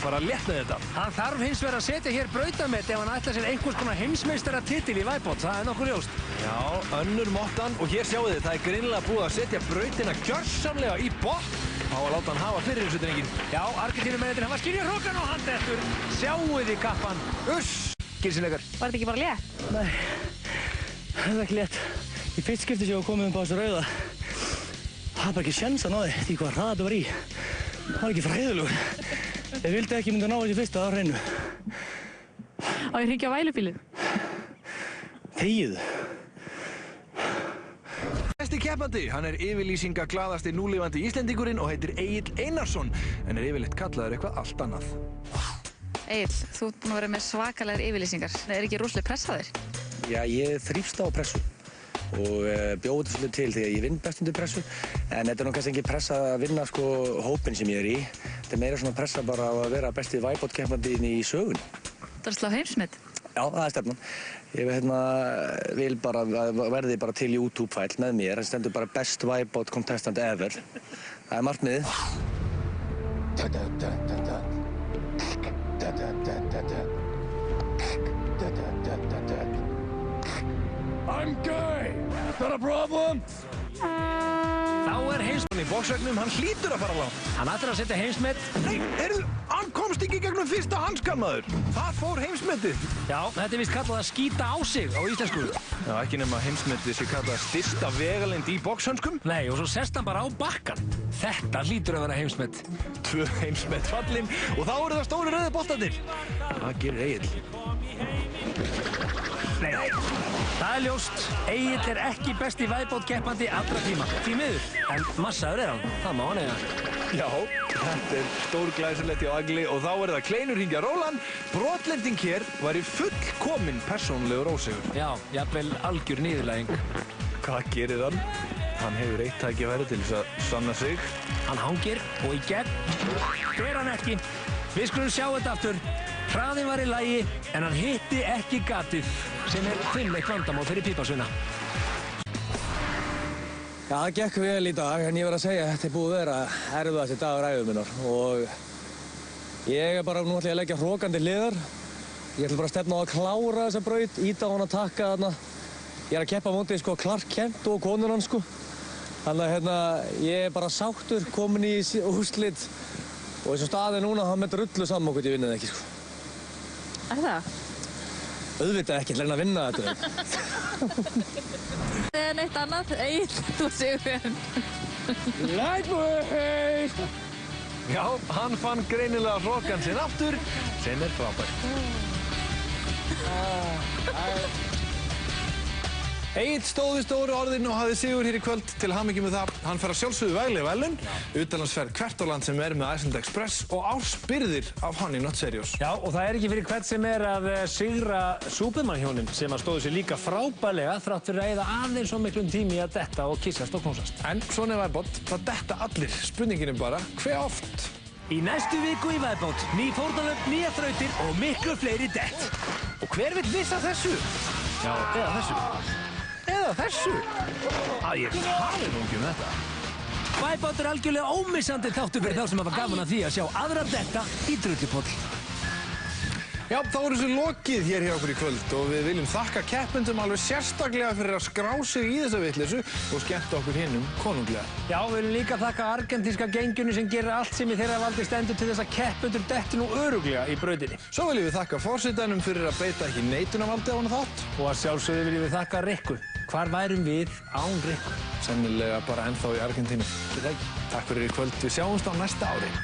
fara létt með þetta. Hann þarf hins vegar að setja hér brautamet ef hann ætlar sér einhvers konar heimsmeistaratitil í væbót, það er nokkuð ljóst. Já, önnur mottan og hér sjáu þið, það er greinilega búið að setja brautina gjörsamlega í botn á að láta hann hafa fyrir þessu drengin. Já, Argentínumennirnir hafa skynjað hrókan og hann dettur. Sjáu þið kappan. Gilsinleikar. Var þetta ekki bara létt? Nei, það er ekki létt. Í fyrst skipti sem ég var komið upp á þessu rauða. Það var bara ekki sjens að ná því, því hvað hraða þetta var í. Það var ekki fræðilegur. Ég vildi ekki mynda ná þessi fyrsta á hreinu. Á ég hringja á vælubílið? Þegið. Næsti keppandi, hann er yfirlýsingaglaðasti núlifandi Íslendingurinn og heitir Egill Einarsson, en er yfirleitt kallaður eitthvað allt annað. Egill, þú ert búinn að vera með svakalegar yfirlýsingar. Er ekki rosaleg pressa þér? Já, ég þrífst á pressu og bjóð þetta svolítið til þegar ég vinn best undir pressu. En þetta er nú kannski ekki pressa að vinna sko hópinn sem ég er í. Þetta er meira svona pressa bara á að vera besti væbótkeppandinn í sögunni. Það er að slá heimsmet? Já, það er stefnan. Ég vil bara, verði bara til YouTube-fæll með mér. Það stendur bara best væbót contestant ever. Það er markmiðið. I'm gay! Is that a problem? Þá er heimsmet Í boksvegnum, hann hlýtur að fara langt. Hann ætlar að setja heimsmet. Nei, hann komst ekki gegnum fyrsta hanskan, maður. Það fór heimsmetið. Já, þetta er vist kallað að skýta á sig á íslensku. Já, ekki nema heimsmetið sé kallað styrsta vegalengd í bokshönskum. Nei, og svo sest hann bara á bakkan. Þetta hlýtur að vera heimsmet. 2 heimsmet fallin og þá eru það stóru rauðu boltarnir. Það gerir Egill. Nei, það er ljóst. Egill er ekki besti væbótkeppandi allra tíma. Því miður, en massaður er hann. Það má hann eiga. Já, þetta er stórglæsilegt hjá Agli og þá er það kleinurhingja Róland. Brotlending hér væri fullkominn persónlegur ósigur. Já, jafnvel algjör niðurlæging. Hvað gerir hann? Hann hefur eitt tækifæri til þess að sanna sig. Hann hangir og í gegn fer hann ekki. Við skulum sjá þetta aftur. Hraðinn var í lagi, en hann hitti ekki gatið, sem er hvimleitt vandamál fyrir pípasvina. Já, það gekk vel í dag, en ég verð að segja að þetta er búið að vera erfiðasti dagur ævi minnar. Og ég er bara nú ætla ég að leggja hrokandi hliðar. Ég ætla bara að stefna á að klára þessa braut, íta á hann að taka þarna. Ég er að keppa á móti Clark Kent og konur hans sko. Þannig að ég er bara sáttur, komin í úrslit. Og eins og staðið núna, hann með drullu saman hvort ég vinnið ekki sko. Er það? Auðvitað ekki, reyna að vinna þetta. Það er neitt annað. Egill, þú sigur. Lightweight! Já, hann fann greinilega hrokan sinn aftur, sem er frábært. Egill stóð við stóru orðin og hafði sigur hér í kvöld. Til hamingju með það. Hann fer að sjálfsögðu vegleg velun, utanlandsferð hvert á land sem er með Iceland Express og ársbyrðir af Honey Not Serious. Já, og það er ekki fyrir hvert sem er að sigra Superman-hjónin sem að stóðu sér líka frábærlega þrátt fyrir að eyða aðeins svo miklum tími að detta og kissast og knúsast. En svona er væbót, það detta allir. Spurningin er bara, hve oft? Í næstu viku í væbót, ný fórnarlöf, nýja þrautir og miklu fleiri dett. Og hver vill vissa þessu? Já, eða þessu. Eða þessu. Að ég tali nú ekki þetta. Væbót er algjörlega ómissandi þáttur fyrir þá sem hafa gaman að því að sjá aðra detta í drullupoll. Já, þá er þessu lokið hér hjá okkur í kvöld og við viljum þakka keppendum alveg sérstaklega fyrir að skrá sig í þessa vitleysu og skemmta okkur hinnum konunglega. Já, við viljum líka þakka argentíska gengjunni sem gerir allt sem í þeirra valdi stendur til þess að keppendur detti nú örugglega í brautinni. Svo viljum við þakka forsetanum fyrir að beita ekki neitunarvaldi á hana þátt. Og að sjálfsögðu viljum við þakka Rikku. Hvar værum við án Rikku? Sennilega bara ennþá í Argentínu. Takk fyrir í kvöld, við sjáumst á næsta ári.